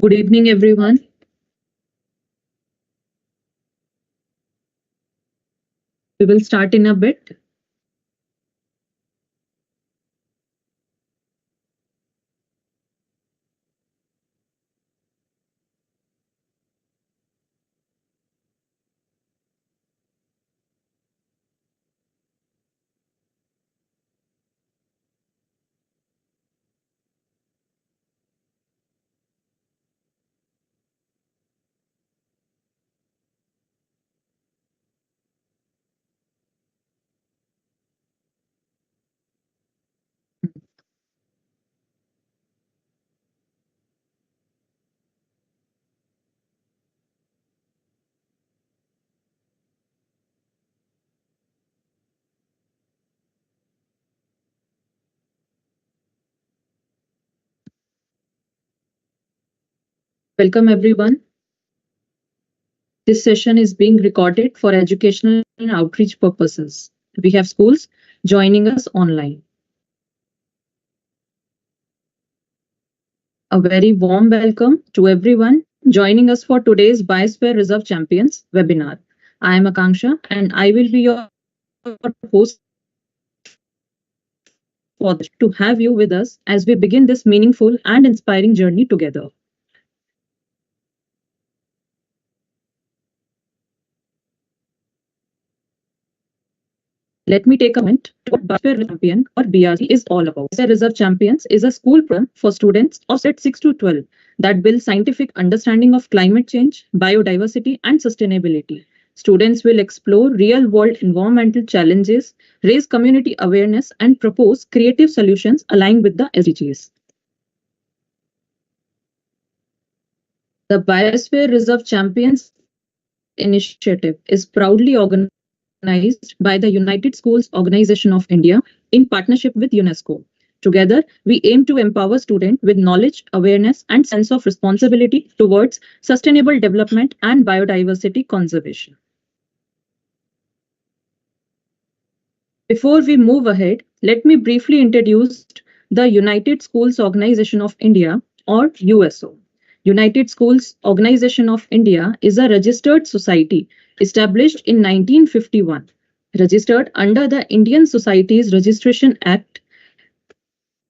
Good evening, everyone. We will start in a bit. Welcome, everyone. This session is being recorded for educational and outreach purposes. We have schools joining us online. A very warm welcome to everyone joining us for today's Biosphere Reserve Champions webinar. I am Akanksha and I will be your host for this, to have you with us as we begin this meaningful and inspiring journey together. Let me take a moment to what Biosphere Champion or BRC is all about. Biosphere Reserve Champions is a school program for students of set 6 to 12 that builds scientific understanding of climate change, biodiversity, and sustainability. Students will explore real-world environmental challenges, raise community awareness, and propose creative solutions aligned with the SDGs. The Biosphere Reserve Champions initiative is proudly organized by the United Schools Organization of India in partnership with UNESCO. Together, we aim to empower students with knowledge, awareness, and sense of responsibility towards sustainable development and biodiversity conservation. Before we move ahead, let me briefly introduce the United Schools Organization of India, or USO. United Schools Organization of India is a registered society established in 1951, registered under the Indian Societies Registration Act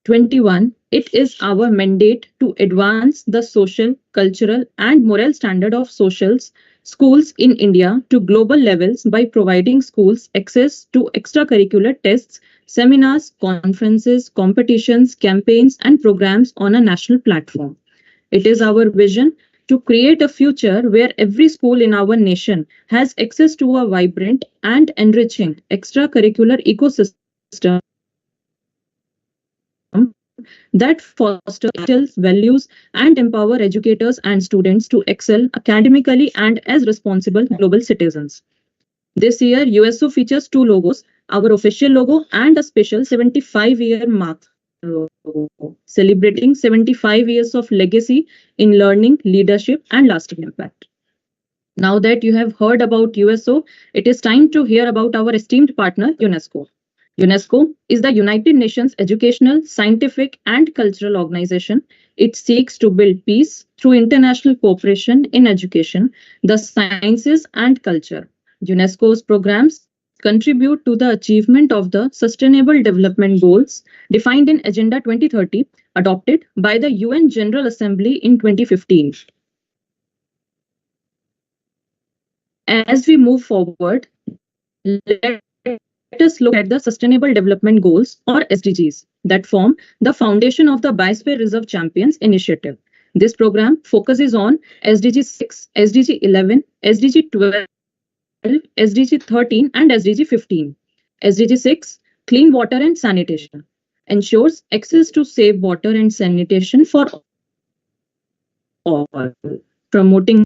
21. It is our mandate to advance the social, cultural, and moral standard of schools in India to global levels by providing schools access to extracurricular tests, seminars, conferences, competitions, campaigns, and programs on a national platform. It is our vision to create a future where every school in our nation has access to a vibrant and enriching extracurricular ecosystem that fosters skills, values, and empower educators and students to excel academically and as responsible global citizens. This year, USO features two logos, our official logo and a special 75-year mark logo, celebrating 75 years of legacy in learning, leadership, and lasting impact. Now that you have heard about USO, it is time to hear about our esteemed partner, UNESCO. UNESCO is the United Nations educational, scientific, and cultural organization. It seeks to build peace through international cooperation in education, the sciences, and culture. UNESCO's programs contribute to the achievement of the Sustainable Development Goals defined in Agenda 2030, adopted by the UN General Assembly in 2015. As we move forward, let us look at the Sustainable Development Goals, or SDGs, that form the foundation of the Biosphere Reserve Champions initiative. This program focuses on SDG 6, SDG 11, SDG 12, SDG 13, and SDG 15. SDG 6, Clean Water and Sanitation, ensures access to safe water and sanitation for all, promoting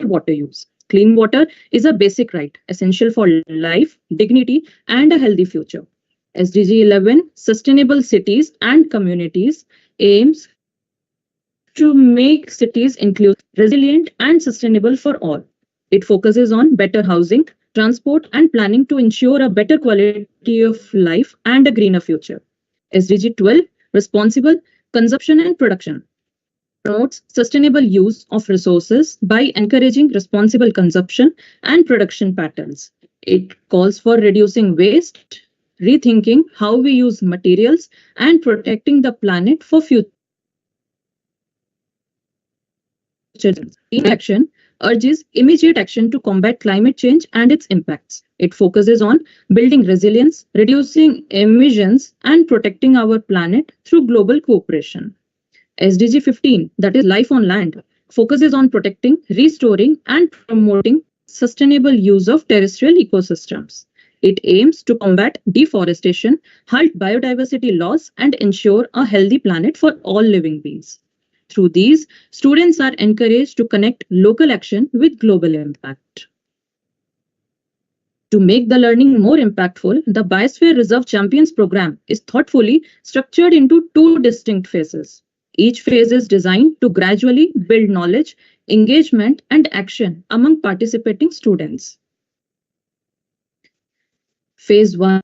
water use. Clean water is a basic right, essential for life, dignity, and a healthy future. SDG 11, Sustainable Cities and Communities, aims to make cities inclusive, resilient, and sustainable for all. It focuses on better housing, transport, and planning to ensure a better quality of life and a greener future. SDG 12, Responsible Consumption and Production, promotes sustainable use of resources by encouraging responsible consumption and production patterns. It calls for reducing waste, rethinking how we use materials, and protecting the planet for future generations. Action urges immediate action to combat climate change and its impacts. It focuses on building resilience, reducing emissions, and protecting our planet through global cooperation. SDG 15, that is Life on Land, focuses on protecting, restoring, and promoting sustainable use of terrestrial ecosystems. It aims to combat deforestation, halt biodiversity loss, and ensure a healthy planet for all living beings. Through these, students are encouraged to connect local action with global impact. To make the learning more impactful, the Biosphere Reserve Champions program is thoughtfully structured into two distinct phases. Each phase is designed to gradually build knowledge, engagement, and action among participating students. Phase 1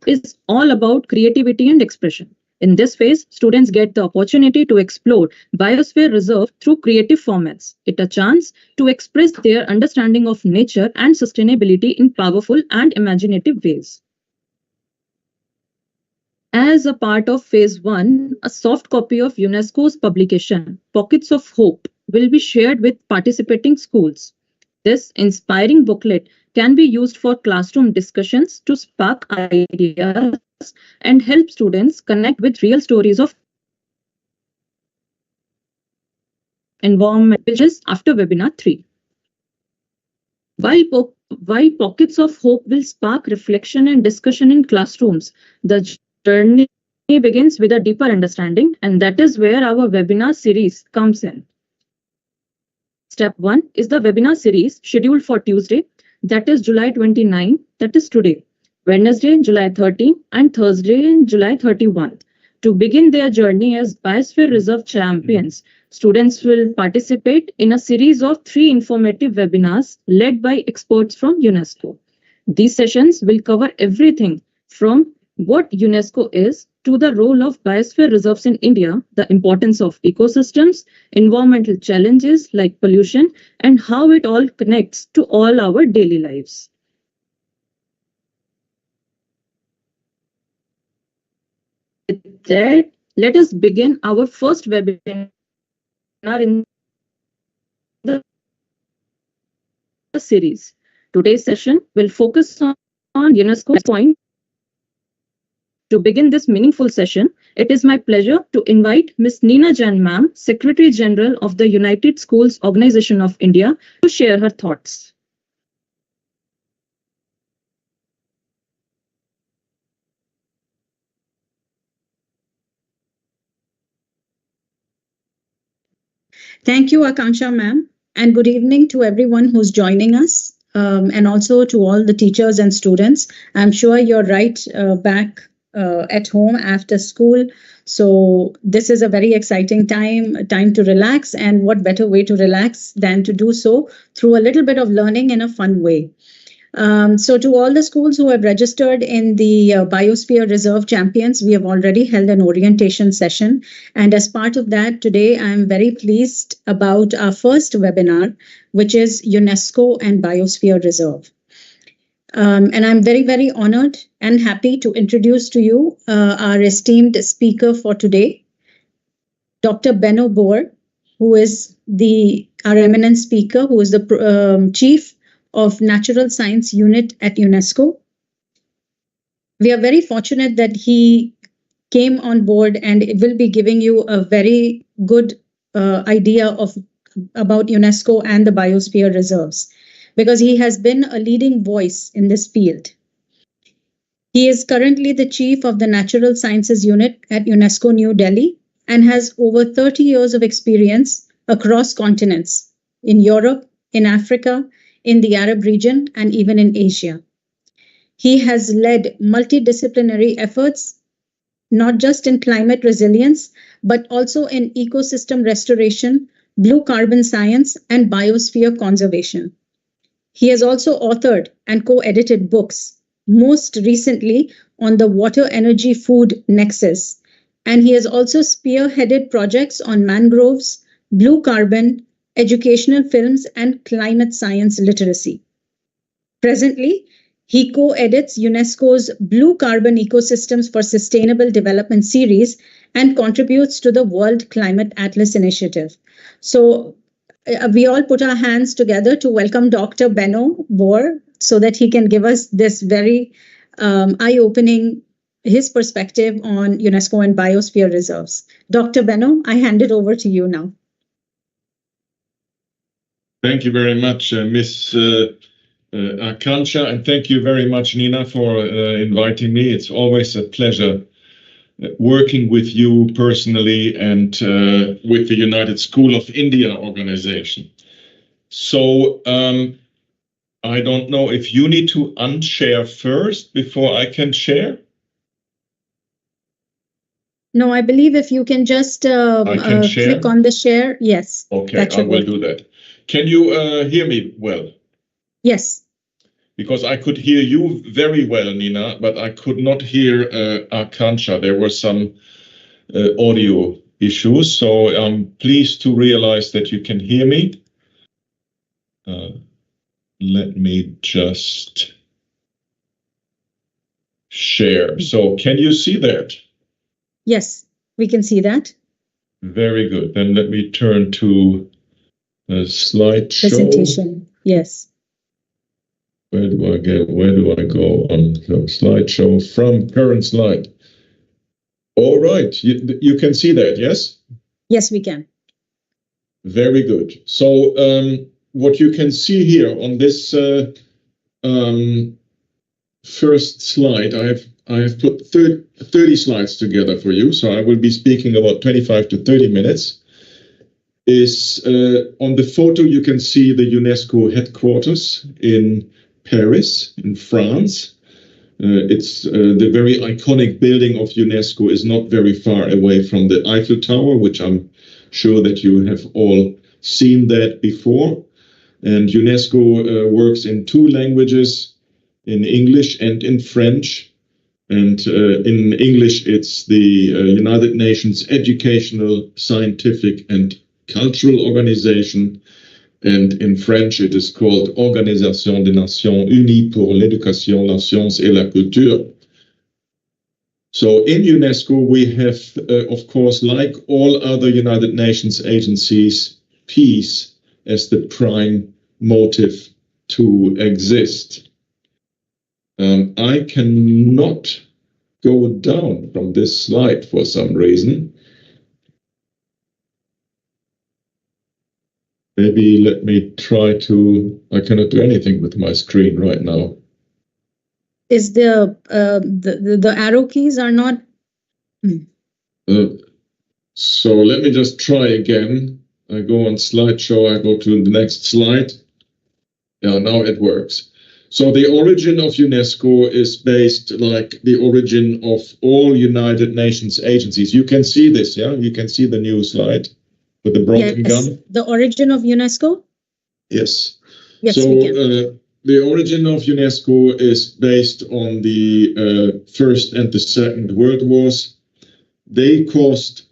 is all about creativity and expression. In this phase, students get the opportunity to explore Biosphere Reserve through creative formats. It's a chance to express their understanding of nature and sustainability in powerful and imaginative ways. As a part of Phase 1, a soft copy of UNESCO's publication, Pockets of Hope, will be shared with participating schools. This inspiring booklet can be used for classroom discussions to spark ideas and help students connect with real stories of environment pages after webinar 3. While Pockets of Hope will spark reflection and discussion in classrooms, the journey begins with a deeper understanding, and that is where our webinar series comes in. Step 1 is the webinar series scheduled for Tuesday, that is July 29, that is today, Wednesday, July 30, and Thursday, July 31. To begin their journey as Biosphere Reserve Champions, students will participate in a series of 3 informative webinars led by experts from UNESCO. These sessions will cover everything from what UNESCO is to the role of biosphere reserves in India, the importance of ecosystems, environmental challenges like pollution, and how it all connects to all our daily lives. With that, let us begin our first webinar in the series. Today's session will focus on UNESCO's point. To begin this meaningful session, it is my pleasure to invite Ms. Neena Jain Ma'am, Secretary General of the United Schools Organization of India, to share her thoughts. Thank you, Akanksha ma'am, and good evening to everyone who's joining us, and also to all the teachers and students. I'm sure you're right back at home after school. So this is a very exciting time to relax, and what better way to relax than to do so through a little bit of learning in a fun way. So to all the schools who have registered in the Biosphere Reserve Champions, we have already held an orientation session. And as part of that, today I'm very pleased about our first webinar, which is UNESCO and Biosphere Reserve. And I'm very, very honored and happy to introduce to you our esteemed speaker for today, Dr. Benno Boer, who is our eminent speaker, who is the Chief of Natural Science Unit at UNESCO. We are very fortunate that he came on board and it will be giving you a very good idea about UNESCO and the Biosphere Reserves, because he has been a leading voice in this field. He is currently the Chief of the Natural Sciences Unit at UNESCO New Delhi and has over 30 years of experience across continents, in Europe, in Africa, in the Arab region, and even in Asia. He has led multidisciplinary efforts, not just in climate resilience, but also in ecosystem restoration, blue carbon science, and biosphere conservation. He has also authored and co-edited books, most recently on the water energy food nexus, and he has also spearheaded projects on mangroves, blue carbon, educational films, and climate science literacy. Presently, he co-edits UNESCO's Blue Carbon Ecosystems for Sustainable Development series and contributes to the World Climate Atlas Initiative. So we all put our hands together to welcome Dr. Benno Boer so that he can give us this very eye-opening, his perspective on UNESCO and Biosphere Reserves. Dr. Benno, I hand it over to you now. Thank you very much, Ms. Akansha, and thank you very much, Nina, for inviting me. It's always a pleasure working with you personally and with the United School of India organization. So I don't know if you need to unshare first before I can share. No, I believe if you can just click on the share. Yes. Okay, I will do that. Can you hear me well? Yes. Because I could hear you very well, Nina, but I could not hear Akansha. There were some audio issues, so I'm pleased to realize that you can hear me. Let me just share. So can you see that? Yes, we can see that. Very good. Then let me turn to a slideshow. Presentation, yes. Where do I go? Where do I go on the slideshow from current slide? All right, you can see that, yes? Yes, we can. Very good. So what you can see here on this first slide, I have put 30 slides together for you. So I will be speaking about 25 to 30 minutes. Is on the photo you can see the UNESCO headquarters in Paris, in France. It's the very iconic building of UNESCO is not very far away from the Eiffel Tower, which I'm sure that you have all seen that before. And UNESCO works in 2 languages, in English and in French. And in English, it's the United Nations Educational, Scientific and Cultural Organization. And in French, it is called Organisation des Nations Unies pour l'éducation, la science et la culture. So in UNESCO, we have, of course, like all other United Nations agencies, peace as the prime motive to exist. I cannot go down from this slide for some reason. Maybe let me try to, I cannot do anything with my screen right now. Is the arrow keys are not? So let me just try again. I go on slideshow, I go to the next slide. Yeah, now it works. So the origin of UNESCO is based like the origin of all United Nations agencies. You can see this, yeah? You can see the new slide with the broken gun. The origin of UNESCO? Yes. Yes, so we can. The origin of UNESCO is based on the First and the Second World Wars. They caused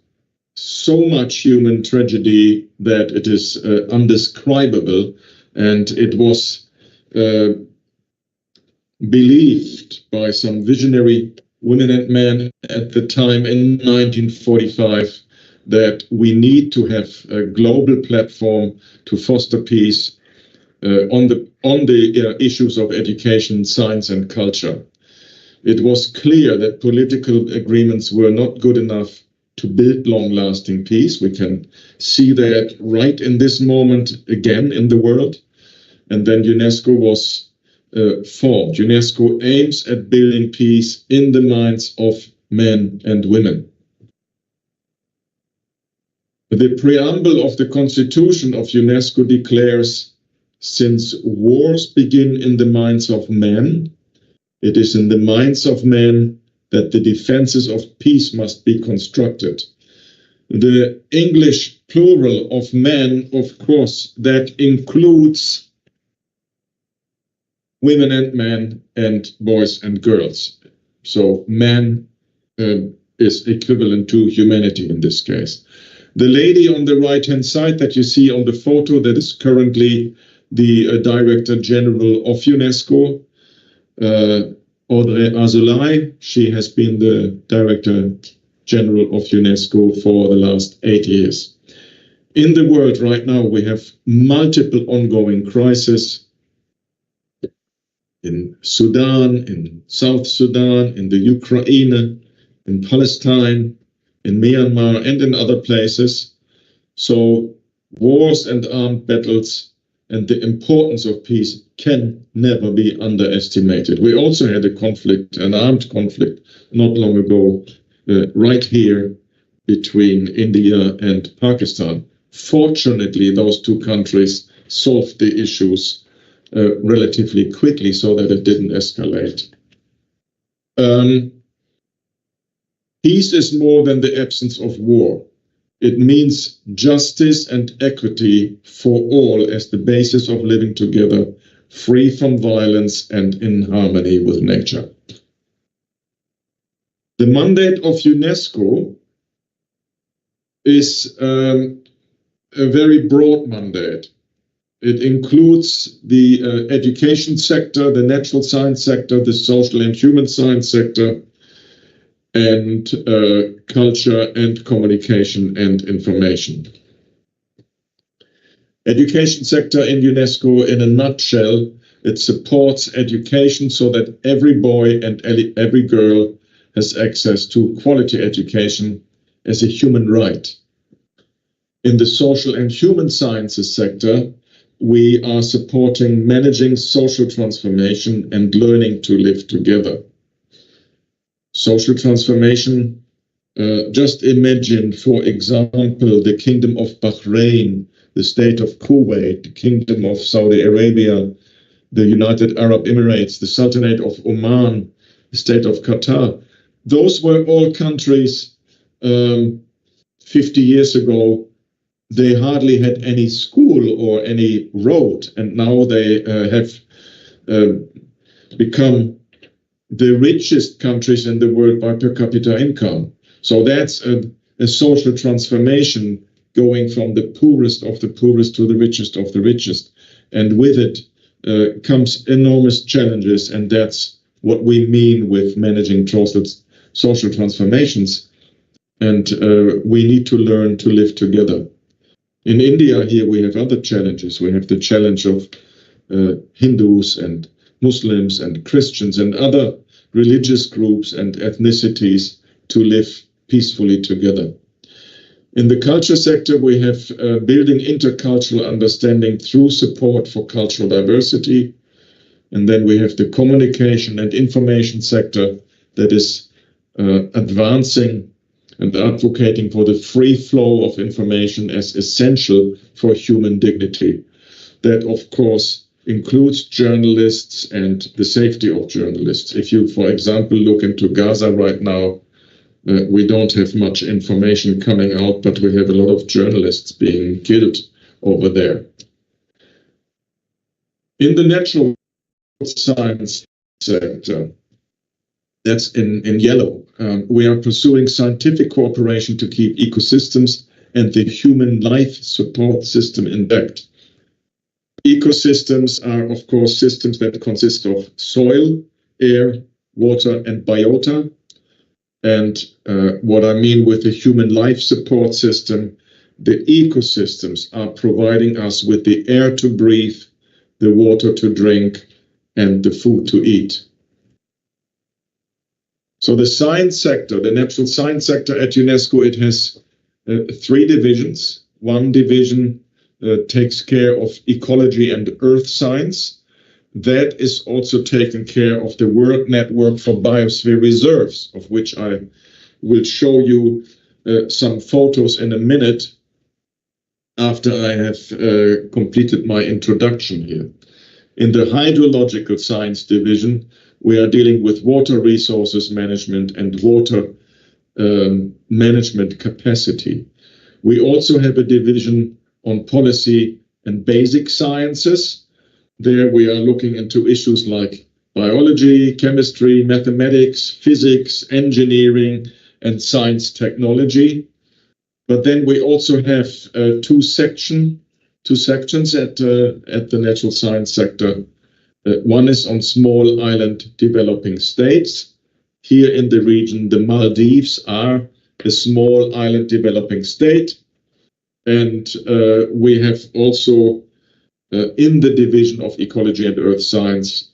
so much human tragedy that it is undescribable, and it was believed by some visionary women and men at the time in 1945 that we need to have a global platform to foster peace on the issues of education, science, and culture. It was clear that political agreements were not good enough to build long-lasting peace. We can see that right in this moment again in the world. And then UNESCO was formed. UNESCO aims at building peace in the minds of men and women. The preamble of the Constitution of UNESCO declares, since wars begin in the minds of men, it is in the minds of men that the defenses of peace must be constructed. The English plural of men, of course, that includes women and men and boys and girls. So men is equivalent to humanity in this case. The lady on the right-hand side that you see on the photo, that is currently the Director General of UNESCO, Audrey Azoulay. She has been the Director General of UNESCO for the last 8 years. In the world right now, we have multiple ongoing crises in Sudan, in South Sudan, in the Ukraine, in Palestine, in Myanmar, and in other places. So wars and armed battles and the importance of peace can never be underestimated. We also had a conflict, an armed conflict, not long ago, right here between India and Pakistan. Fortunately, those two countries solved the issues relatively quickly so that it didn't escalate. Peace is more than the absence of war. It means justice and equity for all as the basis of living together, free from violence and in harmony with nature. The mandate of UNESCO is a very broad mandate. It includes the education sector, the natural science sector, the social and human science sector, and culture and communication and information. Education sector in UNESCO, in a nutshell, it supports education so that every boy and every girl has access to quality education as a human right. In the social and human sciences sector, we are supporting managing social transformation and learning to live together. Social transformation, just imagine, for example, the Kingdom of Bahrain, the state of Kuwait, the Kingdom of Saudi Arabia, the United Arab Emirates, the Sultanate of Oman, the state of Qatar. Those were all countries 50 years ago. They hardly had any school or any road, and now they have become the richest countries in the world by per capita income. So that's a social transformation, going from the poorest of the poorest to the richest of the richest. And with it comes enormous challenges, and that's what we mean with managing social transformations. And we need to learn to live together. In India, here we have other challenges. We have the challenge of Hindus and Muslims and Christians and other religious groups and ethnicities to live peacefully together. In the culture sector, we have building intercultural understanding through support for cultural diversity. And then we have the communication and information sector that is advancing and advocating for the free flow of information as essential for human dignity. That, of course, includes journalists and the safety of journalists. If you, for example, look into Gaza right now, we don't have much information coming out, but we have a lot of journalists being killed over there. In the natural science sector, that's in yellow, we are pursuing scientific cooperation to keep ecosystems and the human life support system intact. Ecosystems are, of course, systems that consist of soil, air, water, and biota. And what I mean with the human life support system, the ecosystems are providing us with the air to breathe, the water to drink, and the food to eat. So the science sector, the natural science sector at UNESCO, it has 3 divisions. One division takes care of ecology and earth science. That is also taking care of the World Network for Biosphere Reserves, of which I will show you some photos in a minute after I have completed my introduction here. In the hydrological science division, we are dealing with water resources management and water management capacity. We also have a division on policy and basic sciences. There we are looking into issues like biology, chemistry, mathematics, physics, engineering, and science technology. But then we also have two sections at the natural science sector. One is on small island developing states. Here in the region, the Maldives are a small island developing state. And we have also in the division of ecology and earth science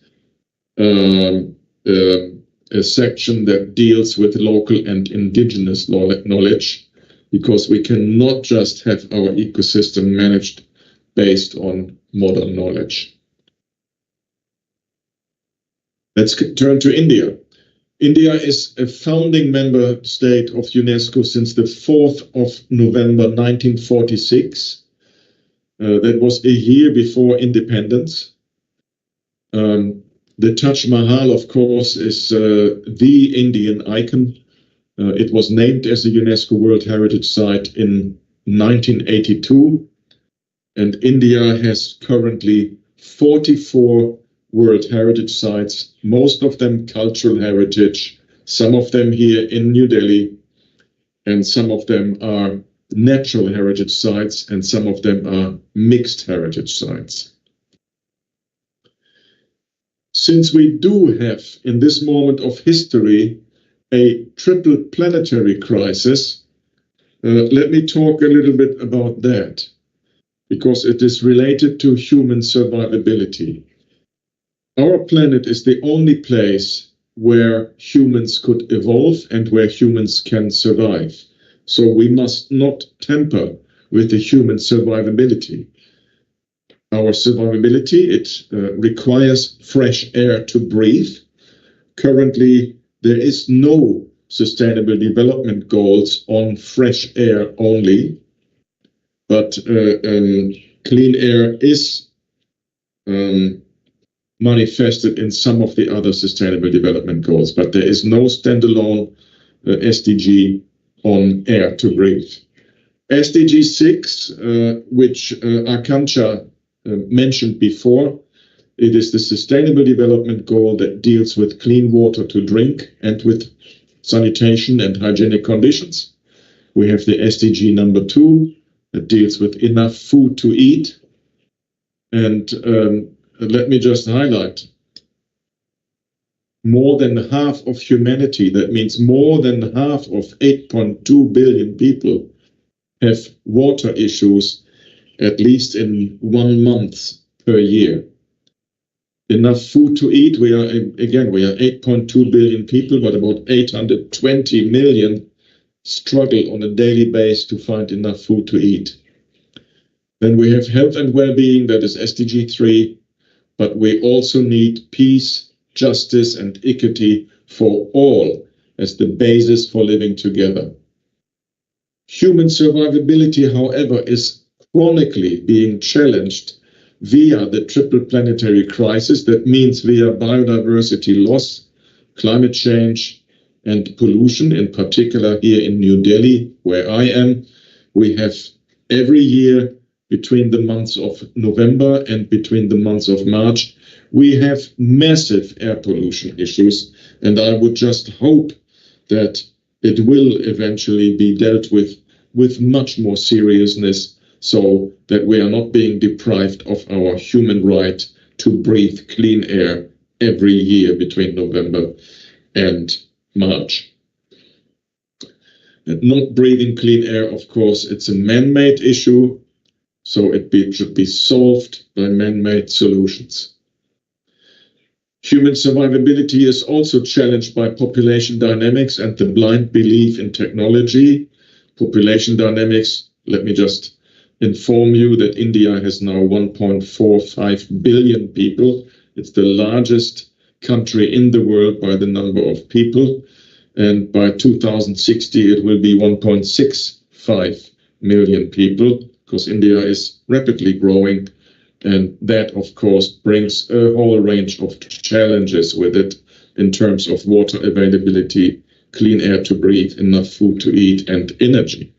a section that deals with local and indigenous knowledge, because we cannot just have our ecosystem managed based on modern knowledge. Let's turn to India. India is a founding member state of UNESCO since the 4th of November 1946. That was a year before independence. The Taj Mahal, of course, is the Indian icon. It was named as a UNESCO World Heritage Site in 1982. And India has currently 44 World Heritage Sites, most of them cultural heritage, some of them here in New Delhi, and some of them are natural heritage sites, and some of them are mixed heritage sites. Since we do have, in this moment of history, a triple planetary crisis, let me talk a little bit about that, because it is related to human survivability. Our planet is the only place where humans could evolve and where humans can survive. So we must not tamper with the human survivability. Our survivability, it requires fresh air to breathe. Currently, there is no sustainable development goals on fresh air only, but clean air is manifested in some of the other sustainable development goals, but there is no standalone SDG on air to breathe. SDG 6, which Akansha mentioned before, it is the sustainable development goal that deals with clean water to drink and with sanitation and hygienic conditions. We have the SDG number 2 that deals with enough food to eat. And let me just highlight, more than half of humanity, that means more than half of 8.2 billion people, have water issues at least in 1 month per year. Enough food to eat, we are 8.2 billion people, but about 820 million struggle on a daily basis to find enough food to eat. Then we have health and well-being, that is SDG 3, but we also need peace, justice, and equity for all as the basis for living together. Human survivability, however, is chronically being challenged via the triple planetary crisis. That means via biodiversity loss, climate change, and pollution. In particular, here in New Delhi, where I am, we have every year between the months of November and between the months of March, we have massive air pollution issues, and I would just hope that it will eventually be dealt with much more seriousness, so that we are not being deprived of our human right to breathe clean air every year between November and March. And not breathing clean air, of course, it's a man-made issue, so it should be solved by man-made solutions. Human survivability is also challenged by population dynamics and the blind belief in technology. Population dynamics, let me just inform you that India has now 1.45 billion people. It's the largest country in the world by the number of people. And by 2060, it will be 1.65 million people, because India is rapidly growing. And that, of course, brings a whole range of challenges with it in terms of water availability, clean air to breathe, enough food to eat, and energy.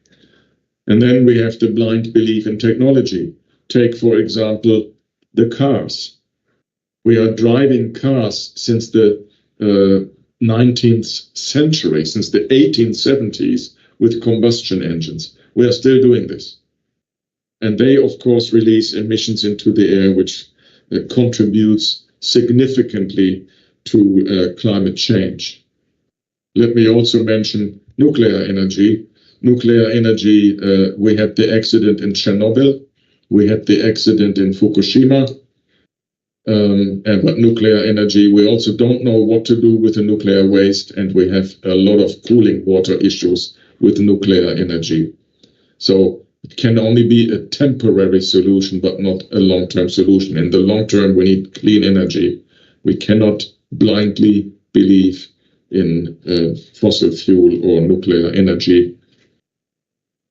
And then we have the blind belief in technology. Take, for example, the cars. We are driving cars since the 19th century, since the 1870s, with combustion engines. We are still doing this. And they, of course, release emissions into the air, which contributes significantly to climate change. Let me also mention nuclear energy. Nuclear energy, we had the accident in Chernobyl, we had the accident in Fukushima, but nuclear energy, we also don't know what to do with the nuclear waste, and we have a lot of cooling water issues with nuclear energy. So it can only be a temporary solution, but not a long-term solution. In the long term, we need clean energy. We cannot blindly believe in fossil fuel or nuclear energy.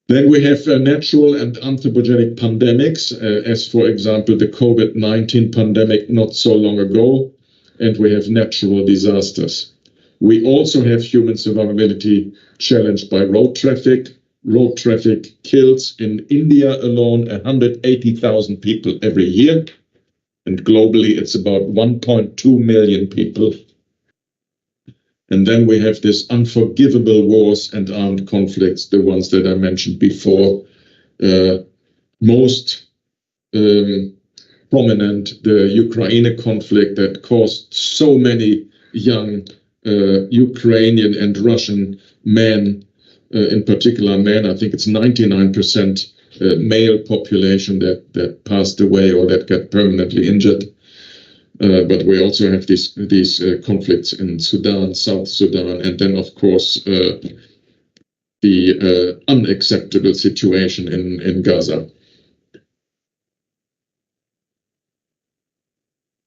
Then we have natural and anthropogenic pandemics, as for example, the COVID-19 pandemic not so long ago, and we have natural disasters. We also have human survivability challenged by road traffic. Road traffic kills in India alone 180,000 people every year, and globally it's about 1.2 million people. And then we have these unforgivable wars and armed conflicts, the ones that I mentioned before. Most prominent, the Ukraine conflict that caused so many young Ukrainian and Russian men, in particular men, I think it's 99% male population that passed away or that got permanently injured. But we also have these conflicts in Sudan, South Sudan, and then, of course, the unacceptable situation in Gaza.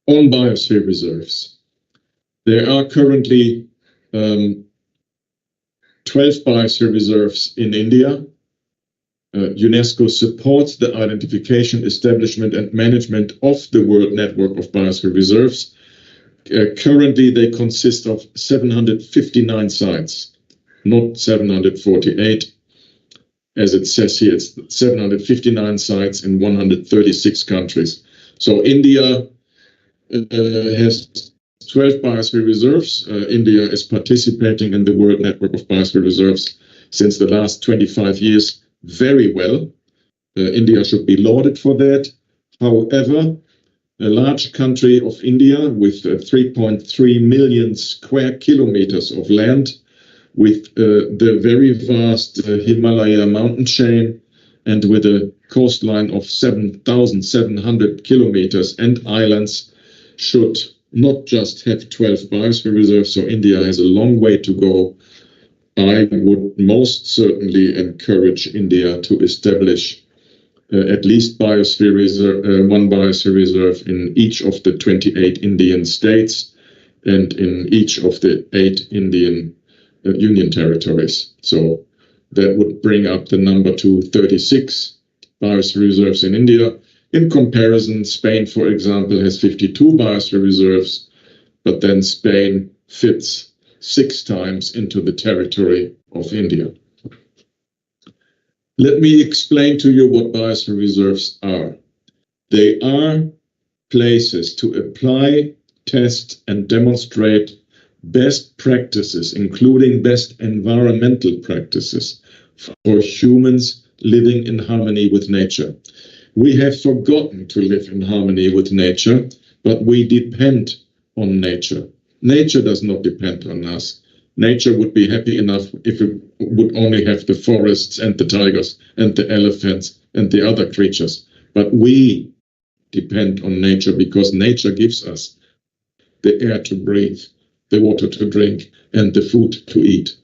On biosphere reserves, there are currently 12 biosphere reserves in India. UNESCO supports the identification, establishment, and management of the World Network of Biosphere Reserves. Currently, they consist of 759 sites, not 748. As it says here, it's 759 sites in 136 countries. So India has 12 biosphere reserves. India is participating in the World Network of Biosphere Reserves since the last 25 years. Very well. India should be lauded for that. However, a large country of India with 3.3 million square kilometers of land, with the very vast Himalaya mountain chain, and with a coastline of 7,700 kilometers and islands, should not just have 12 biosphere reserves. So India has a long way to go. I would most certainly encourage India to establish at least one biosphere reserve in each of the 28 Indian states and in each of the 8 Indian union territories. So that would bring up the number to 36 biosphere reserves in India. In comparison, Spain, for example, has 52 biosphere reserves, but then Spain fits 6 times into the territory of India. Let me explain to you what biosphere reserves are. They are places to apply, test, and demonstrate best practices, including best environmental practices for humans living in harmony with nature. We have forgotten to live in harmony with nature, but we depend on nature. Nature does not depend on us. Nature would be happy enough if it would only have the forests and the tigers and the elephants and the other creatures. But we depend on nature because nature gives us the air to breathe, the water to drink, and the food to eat.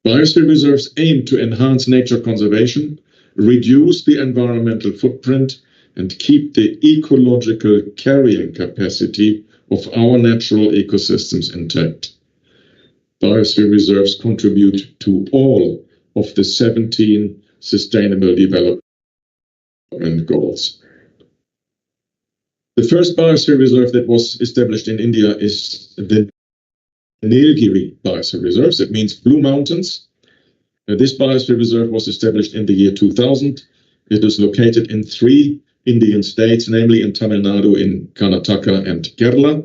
Biosphere reserves aim to enhance nature conservation, reduce the environmental footprint, and keep the ecological carrying capacity of our natural ecosystems intact. Biosphere reserves contribute to all of the 17 Sustainable Development Goals. The first biosphere reserve that was established in India is the Nilgiri Biosphere Reserve. It means Blue Mountains. This biosphere reserve was established in the year 2000. It is located in 3 Indian states, namely in Tamil Nadu, in Karnataka, and Kerala.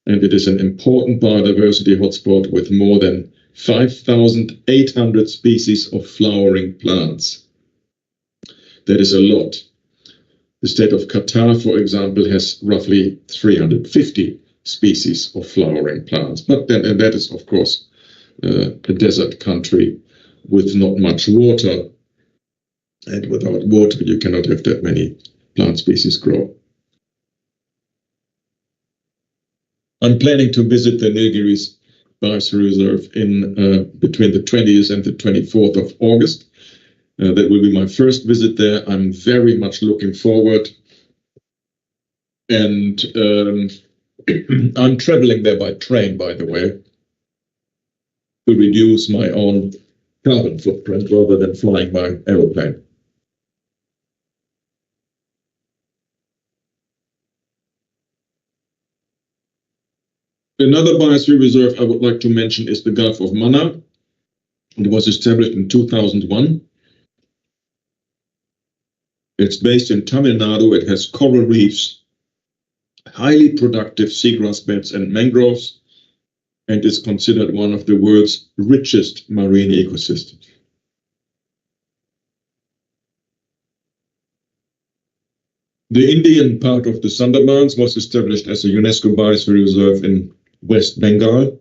and it is an important biodiversity hotspot with more than 5,800 species of flowering plants. That is a lot. The state of Qatar, for example, has roughly 350 species of flowering plants. But then, and that is, of course, a desert country with not much water. And without water, you cannot have that many plant species grow. I'm planning to visit the Nilgiris Biosphere Reserve in between the 20th and the 24th of August. That will be my first visit there. I'm very much looking forward. And I'm traveling there by train, by the way, to reduce my own carbon footprint rather than flying by aeroplane. Another biosphere reserve I would like to mention is the Gulf of Mannar. It was established in 2001. It's based in Tamil Nadu. It has coral reefs, highly productive seagrass beds and mangroves, and is considered one of the world's richest marine ecosystems. The Indian part of the Sundarbans was established as a UNESCO Biosphere Reserve in West Bengal.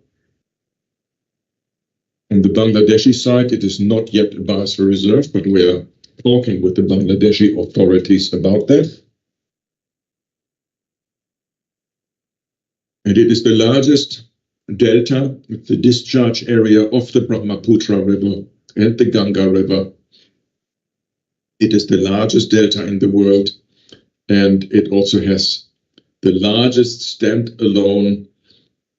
On the Bangladeshi side, it is not yet a Biosphere Reserve, but we are talking with the Bangladeshi authorities about that. And it is the largest delta with the discharge area of the Brahmaputra River and the Ganga River. It is the largest delta in the world, and it also has the largest standalone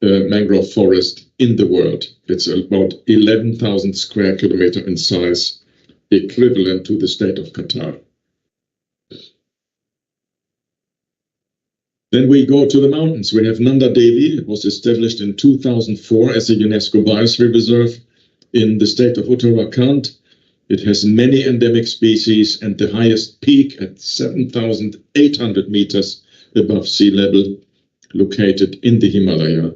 mangrove forest in the world. It's about 11,000 square kilometers in size, equivalent to the state of Qatar. Then we go to the mountains. We have Nanda Devi. It was established in 2004 as a UNESCO Biosphere Reserve in the state of Uttarakhand. It has many endemic species and the highest peak at 7,800 meters above sea level, located in the Himalaya.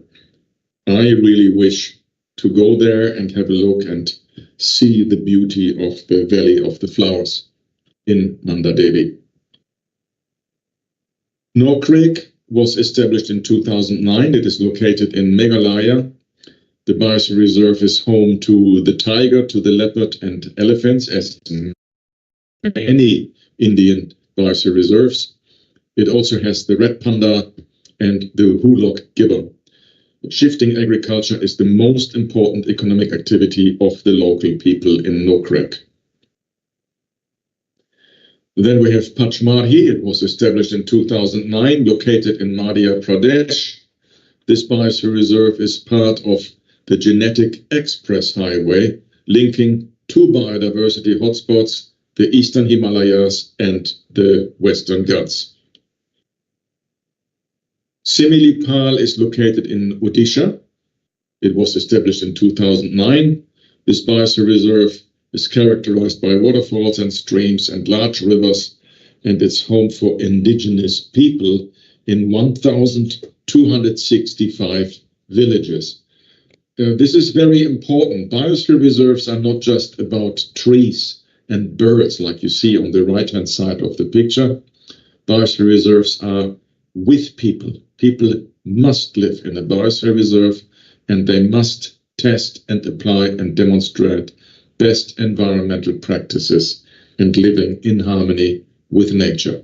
I really wish to go there and have a look and see the beauty of the Valley of the Flowers in Nanda Devi. Creek was established in 2009. It is located in Meghalaya. The Biosphere Reserve is home to the tiger, to the leopard and elephants, as in many Indian Biosphere Reserves. It also has the red panda and the hoolock gibbon. Shifting agriculture is the most important economic activity of the local people in Nokrek. Then we have Pachmarhi. It was established in 2009, located in Madhya Pradesh. This Biosphere Reserve is part of the Genetic Express Highway, linking two biodiversity hotspots, the Eastern Himalayas and the Western Ghats. Similipal is located in Odisha. It was established in 2009. This Biosphere Reserve is characterized by waterfalls and streams and large rivers, and it's home for indigenous people in 1,265 villages. This is very important. Biosphere reserves are not just about trees and birds like you see on the right-hand side of the picture. Biosphere reserves are with people. People must live in a biosphere reserve, and they must test and apply and demonstrate best environmental practices and living in harmony with nature.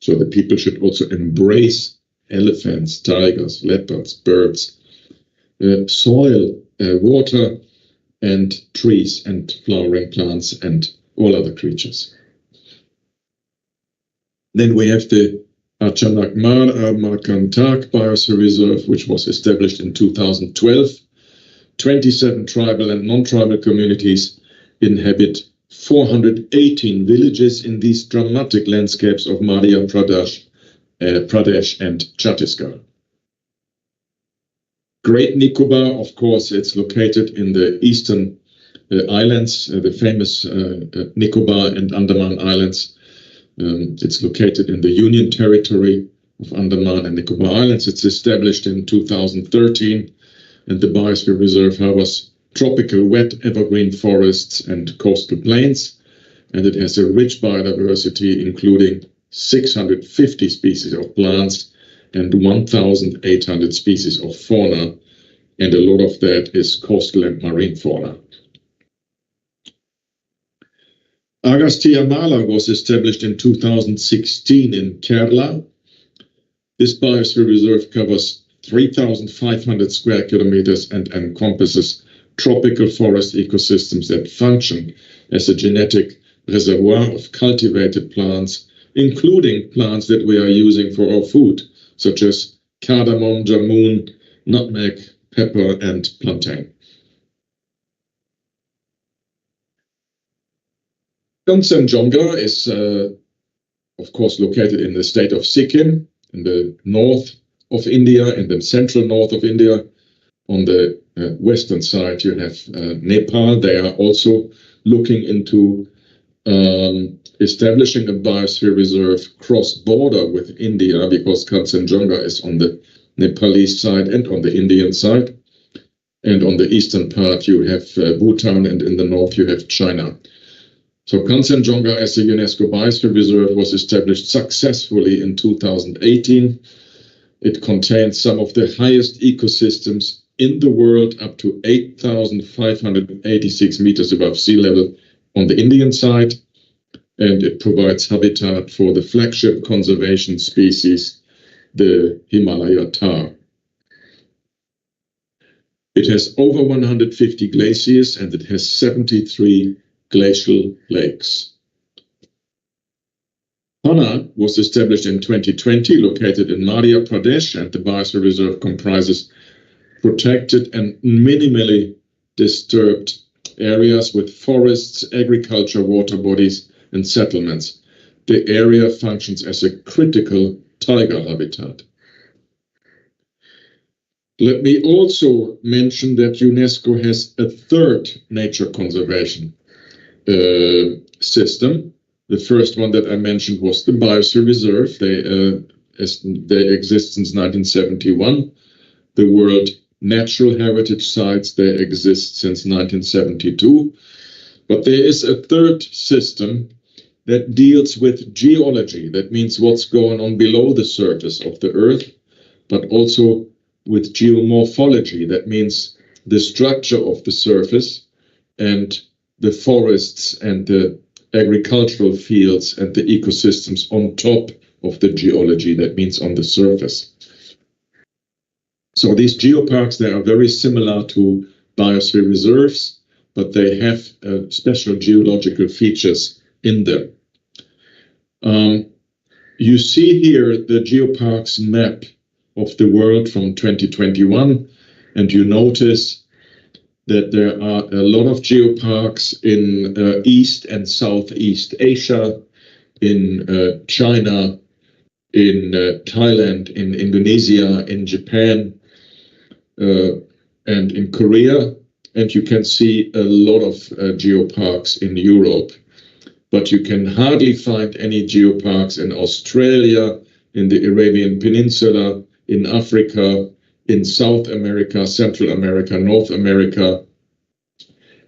So the people should also embrace elephants, tigers, leopards, birds, soil, water, and trees and flowering plants and all other creatures. Then we have the Achanakmar Amarkantak Biosphere Reserve, which was established in 2012. 27 tribal and non-tribal communities inhabit 418 villages in these dramatic landscapes of Madhya Pradesh and Chhattisgarh. Great Nicobar, of course, it's located in the eastern islands, the famous Nicobar and Andaman Islands. It's located in the Union Territory of Andaman and Nicobar Islands. It's established in 2013, and the Biosphere Reserve harbors tropical wet evergreen forests and coastal plains, and it has a rich biodiversity, including 650 species of plants and 1,800 species of fauna, and a lot of that is coastal and marine fauna. Agastya Mala was established in 2016 in Kerala. This biosphere reserve covers 3,500 square kilometers and encompasses tropical forest ecosystems that function as a genetic reservoir of cultivated plants, including plants that we are using for our food, such as cardamom, jamun, nutmeg, pepper, and plantain. Kanchenjunga is, of course, located in the state of Sikkim, in the north of India, in the central north of India. On the western side, you have Nepal. They are also looking into establishing a biosphere reserve cross-border with India, because Kanchenjunga is on the Nepalese side and on the Indian side. And on the eastern part, you have Bhutan, and in the north, you have China. So Kanchenjunga as a UNESCO Biosphere Reserve was established successfully in 2018. It contains some of the highest ecosystems in the world, up to 8,586 meters above sea level on the Indian side, and it provides habitat for the flagship conservation species, the Himalaya tar. It has over 150 glaciers, and it has 73 glacial lakes. Hana was established in 2020, located in Madhya Pradesh, and the Biosphere Reserve comprises protected and minimally disturbed areas with forests, agriculture, water bodies, and settlements. The area functions as a critical tiger habitat. Let me also mention that UNESCO has a third nature conservation system. The first one that I mentioned was the Biosphere Reserve. They exist since 1971. The World Natural Heritage Sites, they exist since 1972. But there is a third system that deals with geology. That means what's going on below the surface of the Earth, but also with geomorphology. That means the structure of the surface and the forests and the agricultural fields and the ecosystems on top of the geology. That means on the surface. So these geoparks, they are very similar to biosphere reserves, but they have special geological features in them. You see here the geoparks map of the world from 2021, and you notice that there are a lot of geoparks in East and Southeast Asia, in China, in Thailand, in Indonesia, in Japan, and in Korea, and you can see a lot of geoparks in Europe. But you can hardly find any geoparks in Australia, in the Arabian Peninsula, in Africa, in South America, Central America, North America,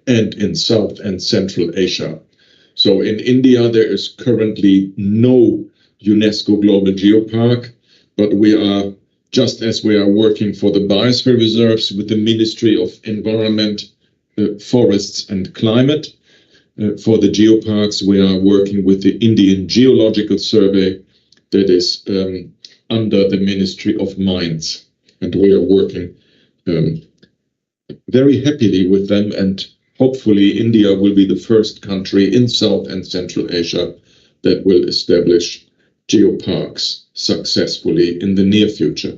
and in South and Central Asia. So in India, there is currently no UNESCO Global Geopark, but we are, just as we are working for the Biosphere Reserves with the Ministry of Environment, Forests and Climate, for the geoparks, we are working with the Indian Geological Survey that is under the Ministry of Mines. And we are working very happily with them, and hopefully India will be the first country in South and Central Asia that will establish geoparks successfully in the near future.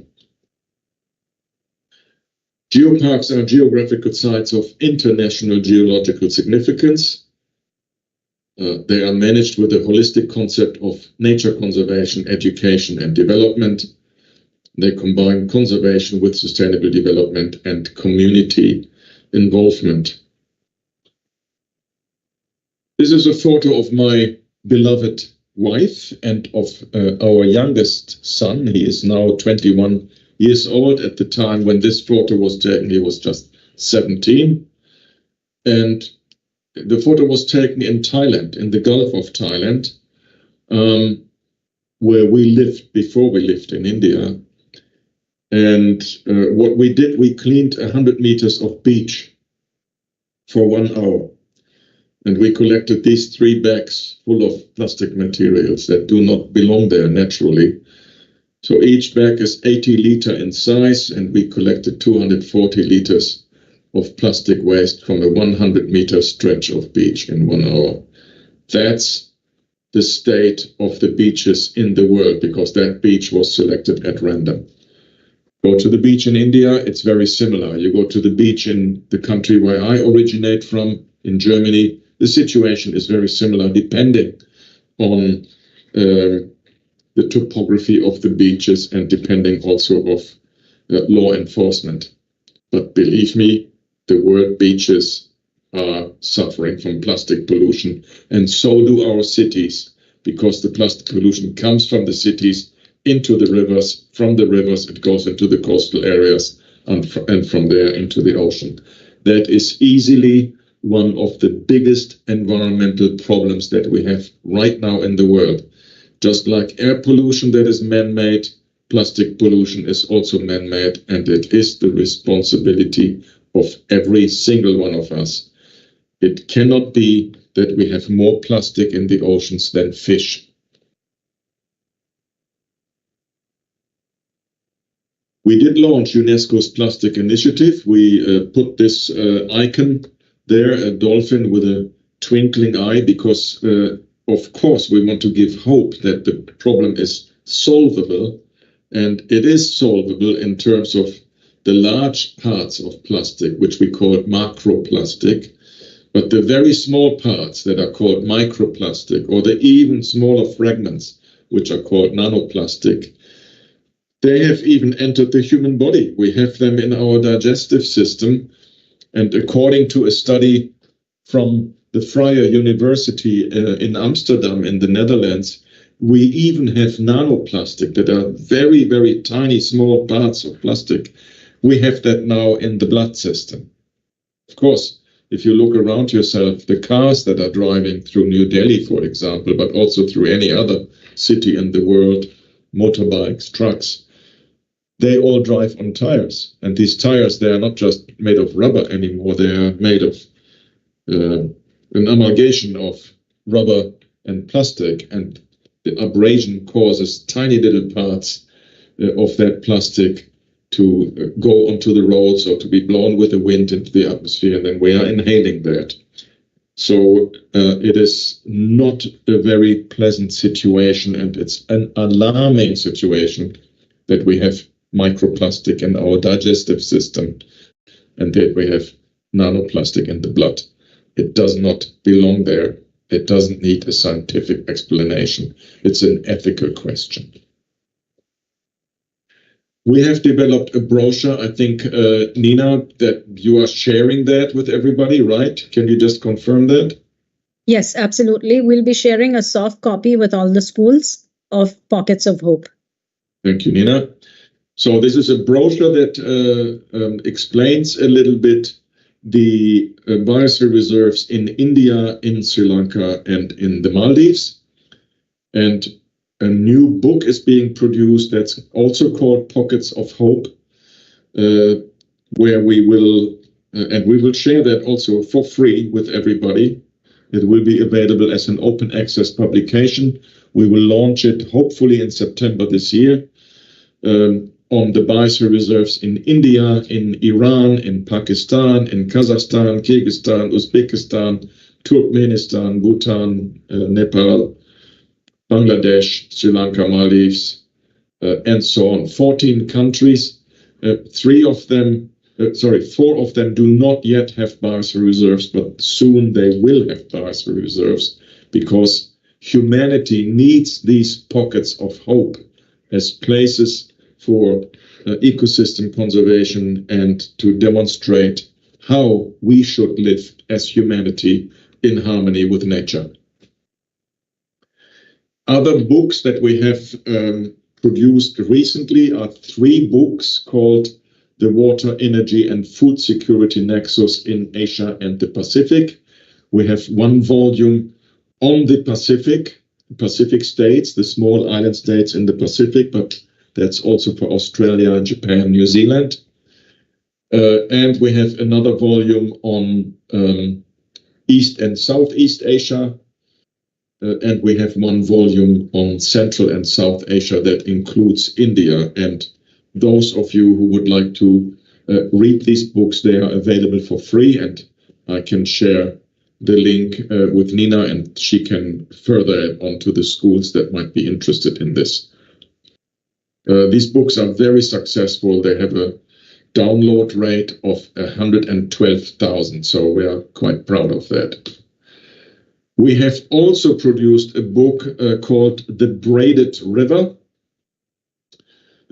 Geoparks are geographical sites of international geological significance. They are managed with a holistic concept of nature conservation, education, and development. They combine conservation with sustainable development and community involvement. This is a photo of my beloved wife and of our youngest son. He is now 21 years old. At the time when this photo was taken, he was just 17. And the photo was taken in Thailand, in the Gulf of Thailand, where we lived before we lived in India. And what we did, we cleaned 100 meters of beach for 1 hour. And we collected these 3 bags full of plastic materials that do not belong there naturally. So each bag is 80 liters in size, and we collected 240 liters of plastic waste from a 100-meter stretch of beach in 1 hour. That's the state of the beaches in the world, because that beach was selected at random. Go to the beach in India, it's very similar. You go to the beach in the country where I originate from, in Germany, the situation is very similar, depending on the topography of the beaches and depending also of law enforcement. But believe me, the world beaches are suffering from plastic pollution, and so do our cities, because the plastic pollution comes from the cities into the rivers, from the rivers it goes into the coastal areas, and from there into the ocean. That is easily one of the biggest environmental problems that we have right now in the world. Just like air pollution that is man-made, plastic pollution is also man-made, and it is the responsibility of every single one of us. It cannot be that we have more plastic in the oceans than fish. We did launch UNESCO's plastic initiative. We put this icon there, a dolphin with a twinkling eye, because of course we want to give hope that the problem is solvable, and it is solvable in terms of the large parts of plastic, which we call macroplastic, but the very small parts that are called microplastic, or the even smaller fragments, which are called nanoplastic, they have even entered the human body. We have them in our digestive system. And according to a study from the Vrije University in Amsterdam in the Netherlands, we even have nanoplastic that are very, very tiny, small parts of plastic. We have that now in the blood system. Of course, if you look around yourself, the cars that are driving through New Delhi, for example, but also through any other city in the world, motorbikes, trucks, they all drive on tires. And these tires, they are not just made of rubber anymore, they are made of an amalgamation of rubber and plastic, and the abrasion causes tiny little parts of that plastic to go onto the roads or to be blown with the wind into the atmosphere, and then we are inhaling that. So it is not a very pleasant situation, and it's an alarming situation that we have microplastic in our digestive system and that we have nanoplastic in the blood. It does not belong there. It doesn't need a scientific explanation. It's an ethical question. We have developed a brochure, I think, Nina, that you are sharing that with everybody, right? Can you just confirm that? Yes, absolutely. We'll be sharing a soft copy with all the schools of Pockets of Hope. Thank you, Nina. So this is a brochure that explains a little bit the biosphere reserves in India, in Sri Lanka, and in the Maldives. And a new book is being produced that's also called Pockets of Hope, where we will share that also for free with everybody. It will be available as an open access publication. We will launch it hopefully in September this year. On the biosphere reserves in India, in Iran, in Pakistan, in Kazakhstan, Kyrgyzstan, Uzbekistan, Turkmenistan, Bhutan, Nepal, Bangladesh, Sri Lanka, Maldives, and so on. 14 countries. 4 of them do not yet have biosphere reserves, but soon they will have biosphere reserves, because humanity needs these pockets of hope as places for ecosystem conservation and to demonstrate how we should live as humanity in harmony with nature. Other books that we have produced recently are 3 books called The Water, Energy and Food Security Nexus in Asia and the Pacific. We have 1 volume on the Pacific states, the small island states in the Pacific, but that's also for Australia, Japan, New Zealand. And we have another volume on East and Southeast Asia. And we have 1 volume on Central and South Asia that includes India. And those of you who would like to read these books, they are available for free. And I can share the link with Nina, and she can further add on to the schools that might be interested in this. These books are very successful. They have a download rate of 112,000, so we are quite proud of that. We have also produced a book called The Braided River.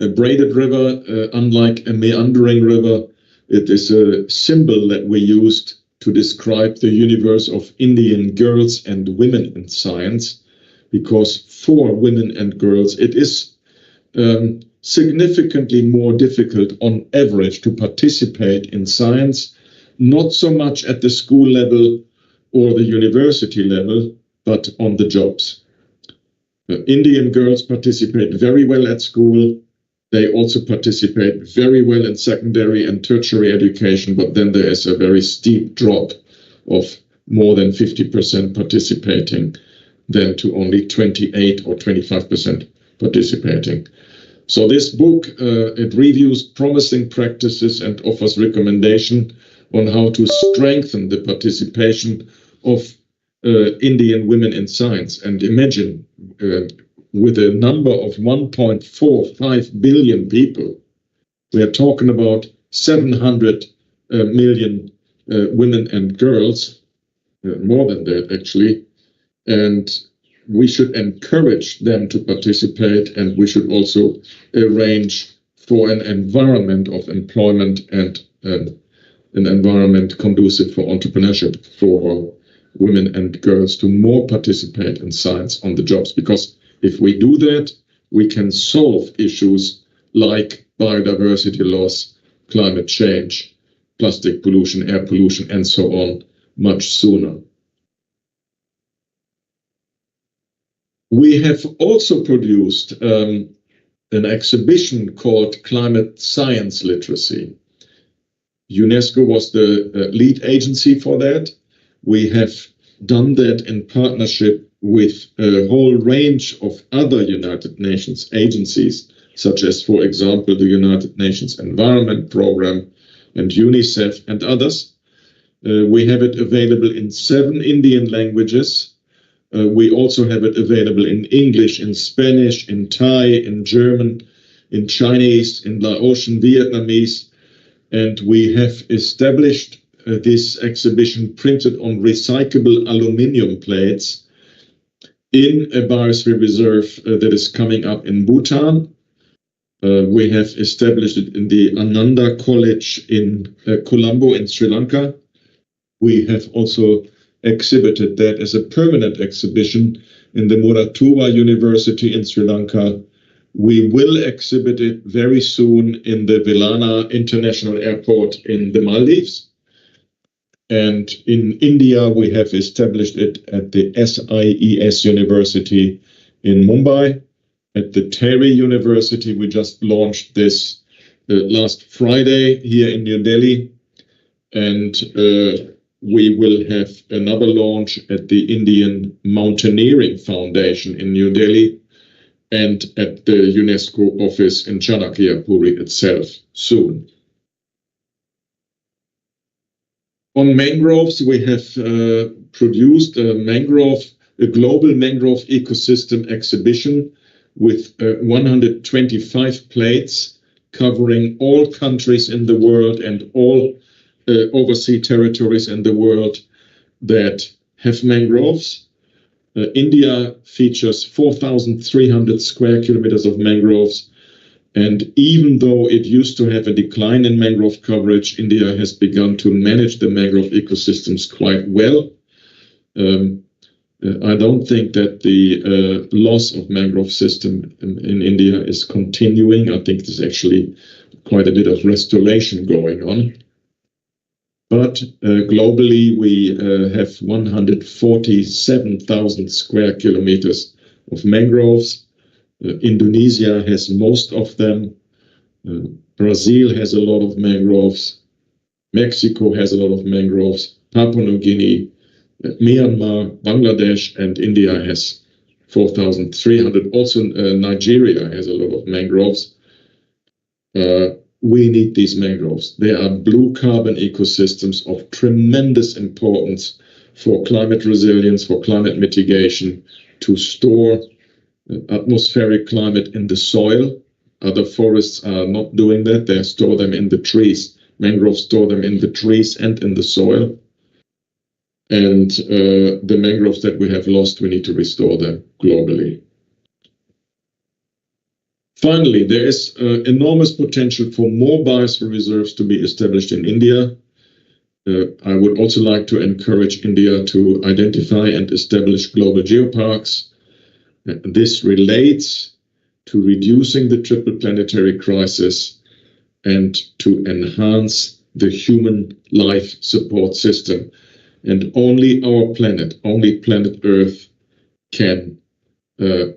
A braided river, unlike a meandering river, it is a symbol that we used to describe the universe of Indian girls and women in science, because for women and girls it is significantly more difficult on average to participate in science, not so much at the school level or the university level, but on the jobs. Indian girls participate very well at school. They also participate very well in secondary and tertiary education, but then there is a very steep drop of more than 50% participating, then to only 28 or 25% participating. So this book, it reviews promising practices and offers recommendation on how to strengthen the participation of Indian women in science. And imagine, with a number of 1.45 billion people, we are talking about 700 million women and girls, more than that actually, and we should encourage them to participate, and we should also arrange for an environment of employment and an environment conducive for entrepreneurship for women and girls to more participate in science on the jobs. Because if we do that, we can solve issues like biodiversity loss, climate change, plastic pollution, air pollution, and so on much sooner. We have also produced an exhibition called Climate Science Literacy. UNESCO was the lead agency for that. We have done that in partnership with a whole range of other United Nations agencies, such as, for example, the United Nations Environment Programme and UNICEF and others. We have it available in 7 Indian languages. We also have it available in English, in Spanish, in Thai, in German, in Chinese, in Laotian, Vietnamese. And we have established this exhibition printed on recyclable aluminium plates in a biosphere reserve that is coming up in Bhutan. We have established it in the Ananda College in Colombo in Sri Lanka. We have also exhibited that as a permanent exhibition in the Muratuwa University in Sri Lanka. We will exhibit it very soon in the Vellana International Airport in the Maldives. And in India, we have established it at the SIES University in Mumbai. At the Terry University, we just launched this last Friday here in New Delhi. And we will have another launch at the Indian Mountaineering Foundation in New Delhi and at the UNESCO office in Chanakya Puri itself soon. On mangroves, we have produced a global mangrove ecosystem exhibition with 125 plates covering all countries in the world and all overseas territories in the world that have mangroves. India features 4,300 square kilometers of mangroves. And even though it used to have a decline in mangrove coverage, India has begun to manage the mangrove ecosystems quite well. I don't think that the loss of mangrove system in India is continuing. I think there's actually quite a bit of restoration going on. But globally, we have 147,000 square kilometers of mangroves. Indonesia has most of them. Brazil has a lot of mangroves. Mexico has a lot of mangroves. Papua New Guinea, Myanmar, Bangladesh, and India has 4,300. Also, Nigeria has a lot of mangroves. We need these mangroves. They are blue carbon ecosystems of tremendous importance for climate resilience, for climate mitigation, to store atmospheric climate in the soil. Other forests are not doing that. They store them in the trees. Mangroves store them in the trees and in the soil. And the mangroves that we have lost, we need to restore them globally. Finally, there is enormous potential for more biosphere reserves to be established in India. I would also like to encourage India to identify and establish global geoparks. This relates to reducing the triple planetary crisis and to enhance the human life support system. And only our planet, only planet Earth, can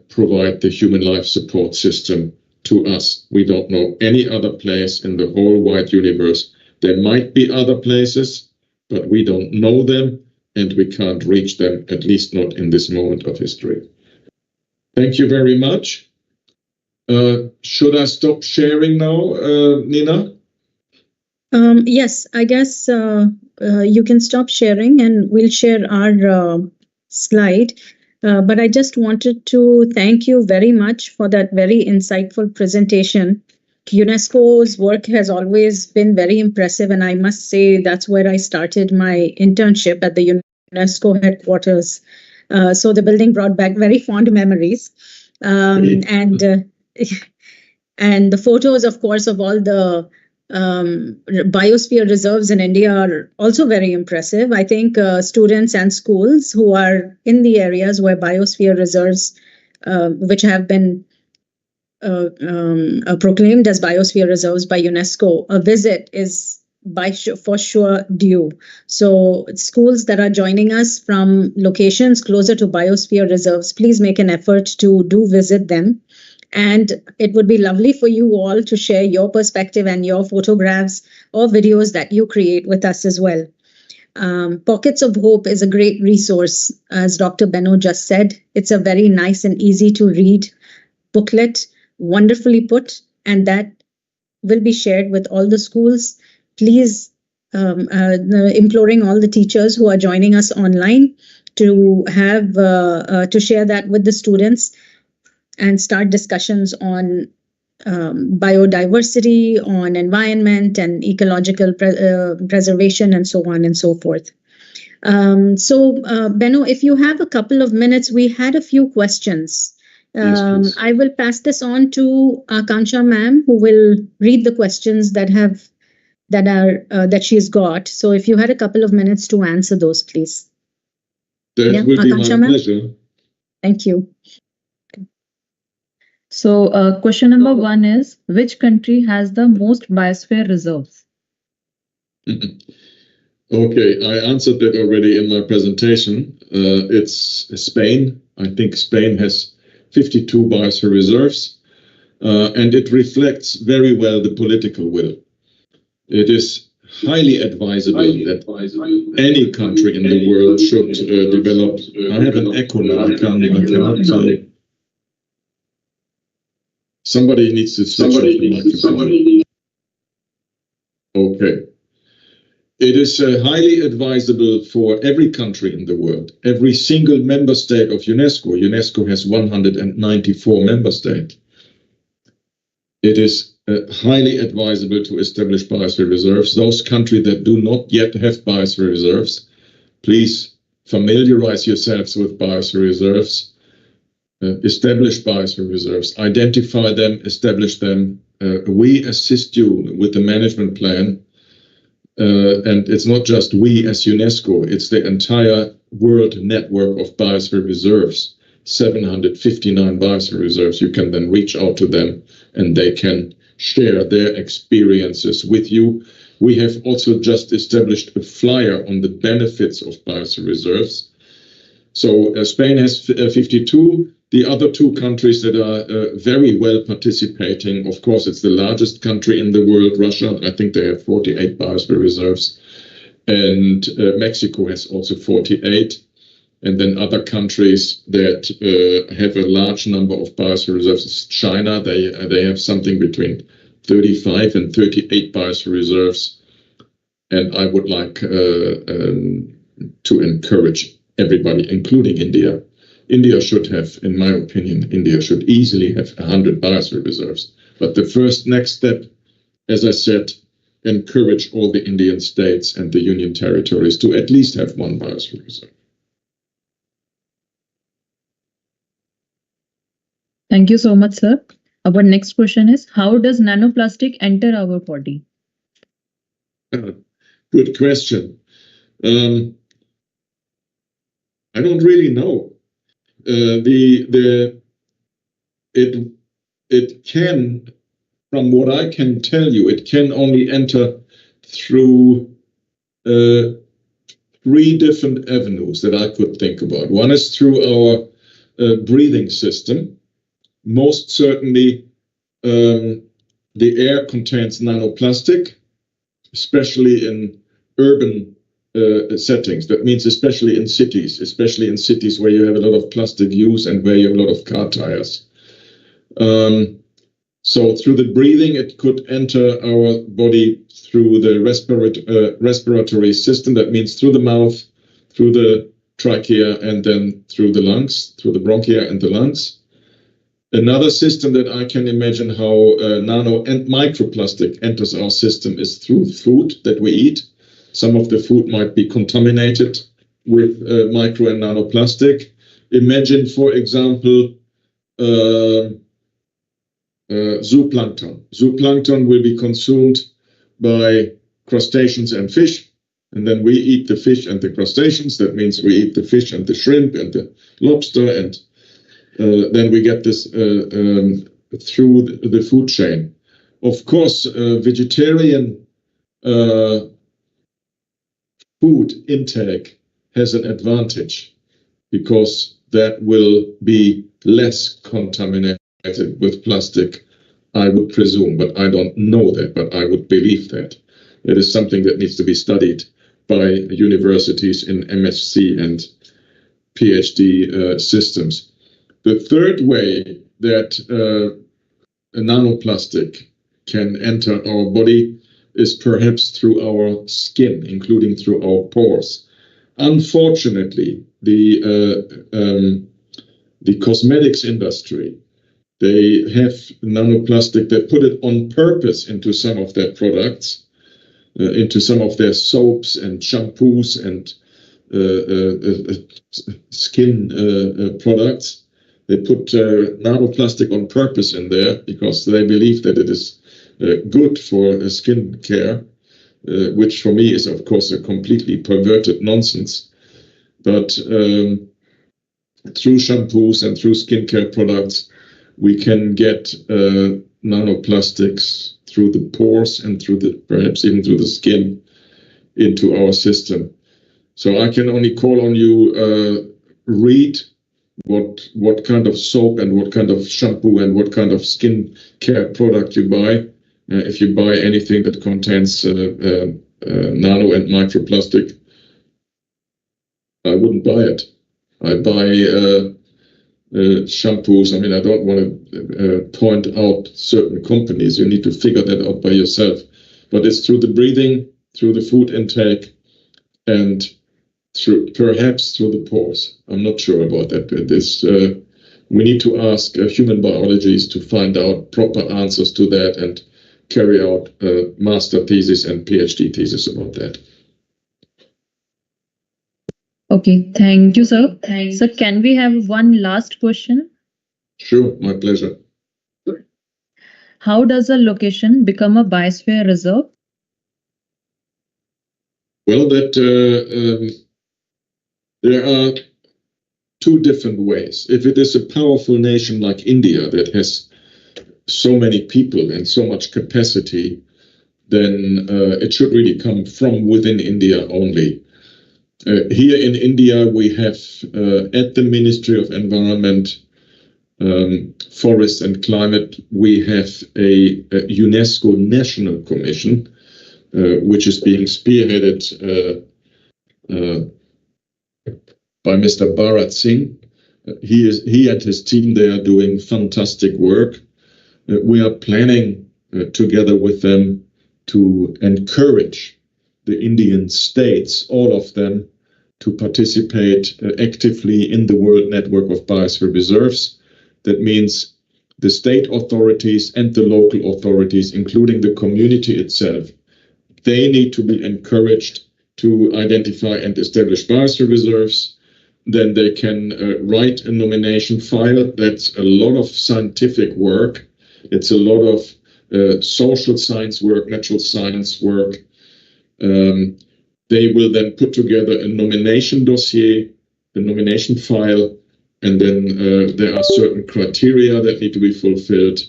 provide the human life support system to us. We don't know any other place in the whole wide universe. There might be other places, but we don't know them, and we can't reach them, at least not in this moment of history. Thank you very much. Should I stop sharing now, Nina? Yes, I guess you can stop sharing and we'll share our slide. But I just wanted to thank you very much for that very insightful presentation. UNESCO's work has always been very impressive, and I must say that's where I started my internship at the UNESCO headquarters. So the building brought back very fond memories. And the photos, of course, of all the biosphere reserves in India are also very impressive. I think students and schools who are in the areas where biosphere reserves, which have been proclaimed as biosphere reserves by UNESCO, a visit is for sure due. So schools that are joining us from locations closer to biosphere reserves, please make an effort to do visit them. And it would be lovely for you all to share your perspective and your photographs or videos that you create with us as well. Pockets of Hope is a great resource. As Dr. Benno just said, it's a very nice and easy to read booklet, wonderfully put, and that will be shared with all the schools. Please, imploring all the teachers who are joining us online to have to share that with the students and start discussions on biodiversity, on environment and ecological preservation, and so on and so forth. Benno, if you have a couple of minutes, we had a few questions. Yes, I will pass this on to Akansha ma'am, who will read the questions that she's got. So if you had a couple of minutes to answer those, please. That will be my pleasure. Thank you. So question number 1 is, which country has the most biosphere reserves? Okay, I answered that already in my presentation. It's Spain. I think Spain has 52 biosphere reserves, and it reflects very well the political will. It is highly advisable that any country in the world should develop. I have an echo now. I cannot. Somebody needs to switch off the microphone. Okay. It is highly advisable for every country in the world, every single member state of UNESCO. UNESCO has 194 member states. It is highly advisable to establish biosphere reserves. Those countries that do not yet have biosphere reserves, please familiarize yourselves with biosphere reserves. Establish biosphere reserves, identify them, establish them. We assist you with the management plan. And it's not just we as UNESCO, it's the entire world network of biosphere reserves, 759 biosphere reserves. You can then reach out to them and they can share their experiences with you. We have also just established a flyer on the benefits of biosphere reserves. So Spain has 52. The other two countries that are very well participating, of course, it's the largest country in the world, Russia. I think they have 48 biosphere reserves. And Mexico has also 48. And then other countries that have a large number of biosphere reserves, China, they have something between 35 and 38 biosphere reserves. And I would like to encourage everybody, including India. India should have, in my opinion, India should easily have 100 biosphere reserves. But the next step, as I said, encourage all the Indian states and the union territories to at least have one biosphere reserve. Thank you so much, sir. Our next question is, how does nanoplastic enter our body? Good question. I don't really know. It can, from what I can tell you, it can only enter through 3 different avenues that I could think about. One is through our breathing system. Most certainly, the air contains nanoplastic, especially in urban settings. That means especially in cities where you have a lot of plastic use and where you have a lot of car tires. So through the breathing, it could enter our body through the respiratory system. That means through the mouth, through the trachea, and then through the lungs, through the bronchia and the lungs. Another system that I can imagine how nano and microplastic enters our system is through food that we eat. Some of the food might be contaminated with micro and nanoplastic. Imagine, for example, zooplankton. Zooplankton will be consumed by crustaceans and fish, and then we eat the fish and the crustaceans. That means we eat the fish and the shrimp and the lobster, and then we get this through the food chain. Of course, vegetarian food intake has an advantage because that will be less contaminated with plastic, I would presume, but I don't know that, but I would believe that. It is something that needs to be studied by universities in MSc and PhD systems. The third way that a nanoplastic can enter our body is perhaps through our skin, including through our pores. Unfortunately, the cosmetics industry, they have nanoplastic. They put it on purpose into some of their products, into some of their soaps and shampoos and skin products. They put nanoplastic on purpose in there because they believe that it is good for skin care, which for me is, of course, a completely perverted nonsense. But through shampoos and through skincare products, we can get nanoplastics through the pores and through perhaps even through the skin into our system. So I can only call on you, read what kind of soap and what kind of shampoo and what kind of skin care product you buy. If you buy anything that contains nano and microplastic, I wouldn't buy it. I buy shampoos. I mean, I don't want to point out certain companies. You need to figure that out by yourself. But it's through the breathing, through the food intake, and perhaps through the pores. I'm not sure about that. We need to ask human biologists to find out proper answers to that and carry out a master thesis and PhD thesis about that. Okay, thank you, sir. Sir, can we have one last question? Sure, my pleasure. How does a location become a biosphere reserve? Well, There are two different ways. If it is a powerful nation like India that has so many people and so much capacity, then it should really come from within India only. Here in India, we have at the Ministry of Environment, Forest and Climate, we have a UNESCO National Commission, which is being spearheaded by Mr. Bharat Singh. He and his team, they are doing fantastic work. We are planning together with them to encourage the Indian states, all of them, to participate actively in the World Network of Biosphere Reserves. That means the state authorities and the local authorities, including the community itself, they need to be encouraged to identify and establish biosphere reserves. Then they can write a nomination file. That's a lot of scientific work. It's a lot of social science work, natural science work. They will then put together a nomination dossier, a nomination file, and then there are certain criteria that need to be fulfilled,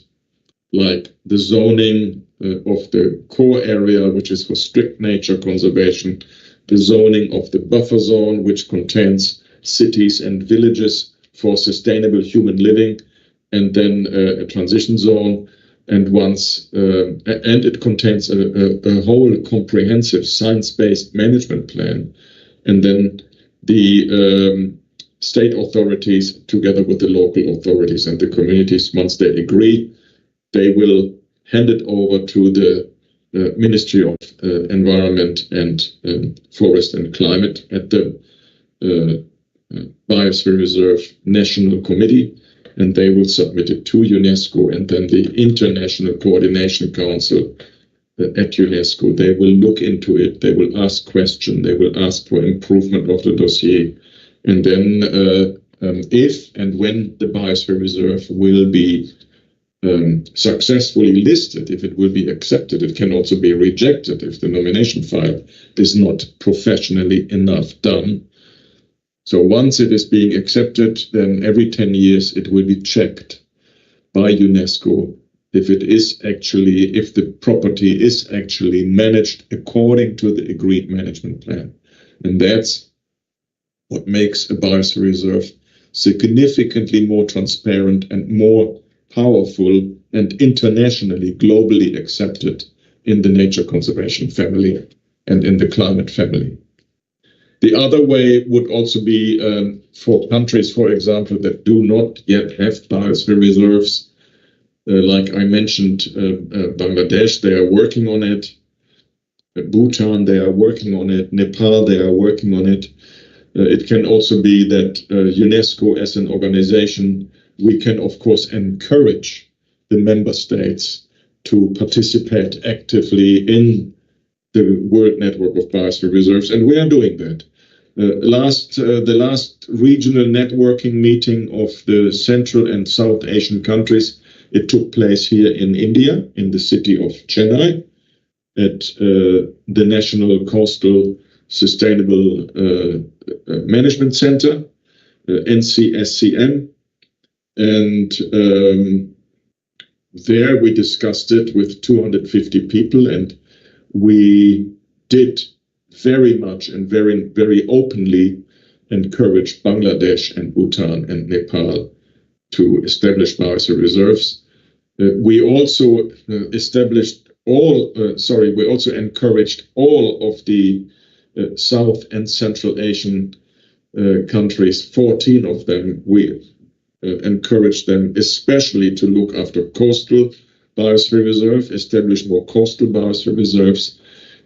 like the zoning of the core area, which is for strict nature conservation, the zoning of the buffer zone, which contains cities and villages for sustainable human living, and then a transition zone. And and it contains a whole comprehensive science-based management plan. And then the state authorities, together with the local authorities and the communities, once they agree, they will hand it over to the Ministry of Environment and Forest and Climate at the Biosphere Reserve National Committee, and they will submit it to UNESCO, and then the International Coordination Council at UNESCO, they will look into it, they will ask questions, they will ask for improvement of the dossier, and then if and when the Biosphere Reserve will be successfully listed, if it will be accepted, it can also be rejected if the nomination file is not professionally enough done. So once it is being accepted, then every 10 years it will be checked by UNESCO if the property is actually managed according to the agreed management plan. And that's what makes a biosphere reserve significantly more transparent and more powerful and internationally, globally accepted in the nature conservation family and in the climate family. The other way would also be for countries, for example, that do not yet have biosphere reserves. Like I mentioned, Bangladesh, they are working on it. Bhutan, they are working on it. Nepal, they are working on it. It can also be that UNESCO as an organization, we can, of course, encourage the member states to participate actively in the World Network of Biosphere Reserves, and we are doing that. The last regional networking meeting of the Central and South Asian countries, it took place here in India, in the city of Chennai, at the National Coastal Sustainable Management Center, NCSCM, and there we discussed it with 250 people, and we did very much and very, very openly encourage Bangladesh and Bhutan and Nepal to establish biosphere reserves. We also we also encouraged all of the South and Central Asian countries, 14 of them, we encouraged them especially to look after coastal biosphere reserve, establish more coastal biosphere reserves,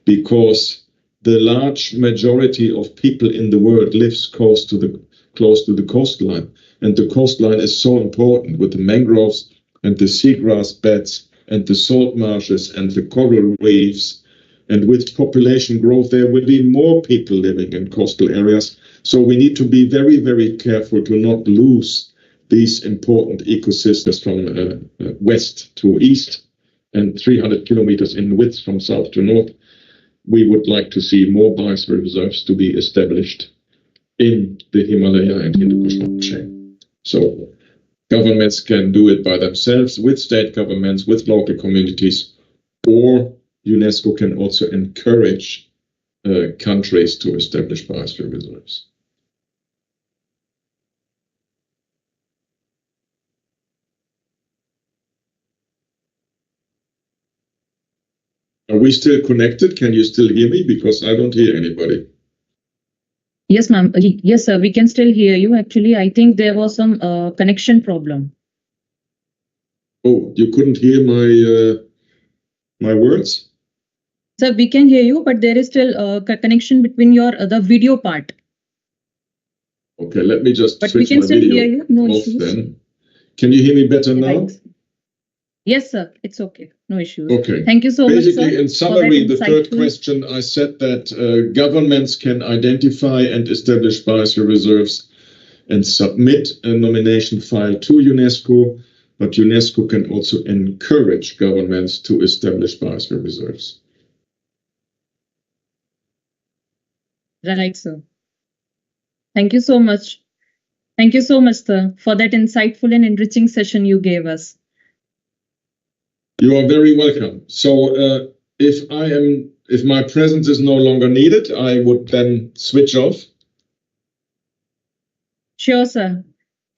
because the large majority of people in the world lives close to the coastline, and the coastline is so important with the mangroves and the seagrass beds and the salt marshes and the coral reefs, and with population growth there will be more people living in coastal areas. So we need to be very, very careful to not lose these important ecosystems from west to east and 300 kilometers in width from south to north. We would like to see more biosphere reserves to be established in the Himalaya and Hindu Kush mountain chain. So governments can do it by themselves, with state governments, with local communities, or UNESCO can also encourage countries to establish biosphere reserves. Are we still connected? Can you still hear me? Because I don't hear anybody. Yes, ma'am. Yes, sir. We can still hear you. Actually, I think there was some connection problem. Oh, you couldn't hear my words? Sir, we can hear you, but there is still a connection between your the video part. Okay, let me just But we switch can my still video hear you. No off issues. then. Can you hear me better now? Right. Yes, sir. It's okay. No issues. Okay. Thank you so Basically, much, sir. in summary, the third insightful question, I said that governments can identify and establish biosphere reserves and submit a nomination file to UNESCO, but UNESCO can also encourage governments to establish biosphere reserves. Right, sir. Thank you so much. Thank you so much, sir, for that insightful and enriching session you gave us. You are very welcome. So if my presence is no longer needed, I would then switch off. Sure, sir.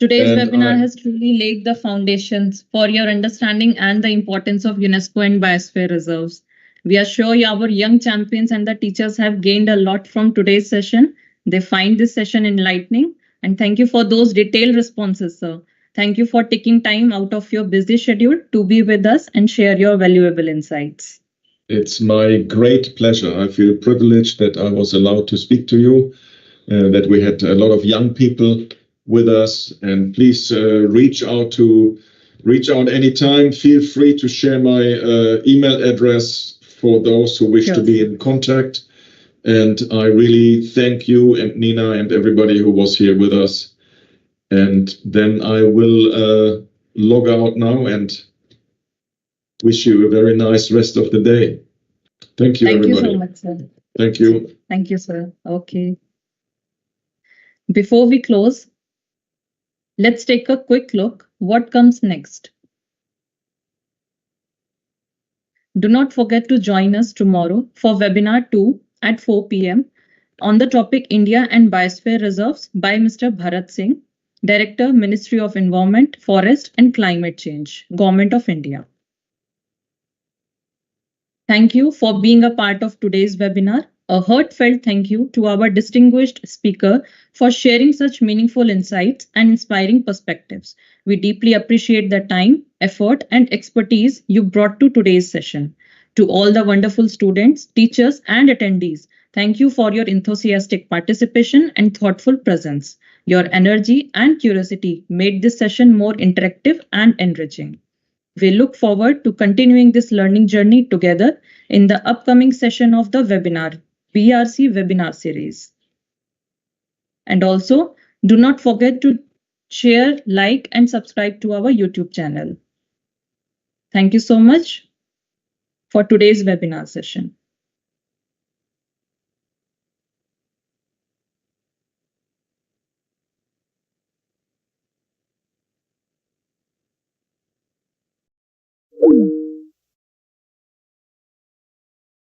Today's webinar has truly laid the foundations for your understanding and the importance of UNESCO and Biosphere Reserves. We are sure our young champions and the teachers have gained a lot from today's session. They find this session enlightening, and thank you for those detailed responses, sir. Thank you for taking time out of your busy schedule to be with us and share your valuable insights. It's my great pleasure. I feel privileged that I was allowed to speak to you, that we had a lot of young people with us, and please reach out anytime. Feel free to share my email address for those who wish to be in contact. And I really thank you and Nina and everybody who was here with us. And then I will log out now and wish you a very nice rest of the day. Thank you, everybody. Thank you so much, sir. Thank you. Thank you, sir. Okay. Before we close, let's take a quick look what comes next. Do not forget to join us tomorrow for webinar 2 at 4 p.m. on the topic India and Biosphere Reserves by Mr. Bharat Singh, Director, Ministry of Environment, Forest and Climate Change, Government of India. Thank you for being a part of today's webinar. A heartfelt thank you to our distinguished speaker for sharing such meaningful insights and inspiring perspectives. We deeply appreciate the time, effort, and expertise you brought to today's session. To all the wonderful students, teachers, and attendees, thank you for your enthusiastic participation and thoughtful presence. Your energy and curiosity made this session more interactive and enriching. We look forward to continuing this learning journey together in the upcoming session of the webinar, BRC webinar series. And also, do not forget to share, like, and subscribe to our YouTube channel. Thank you so much for today's webinar session.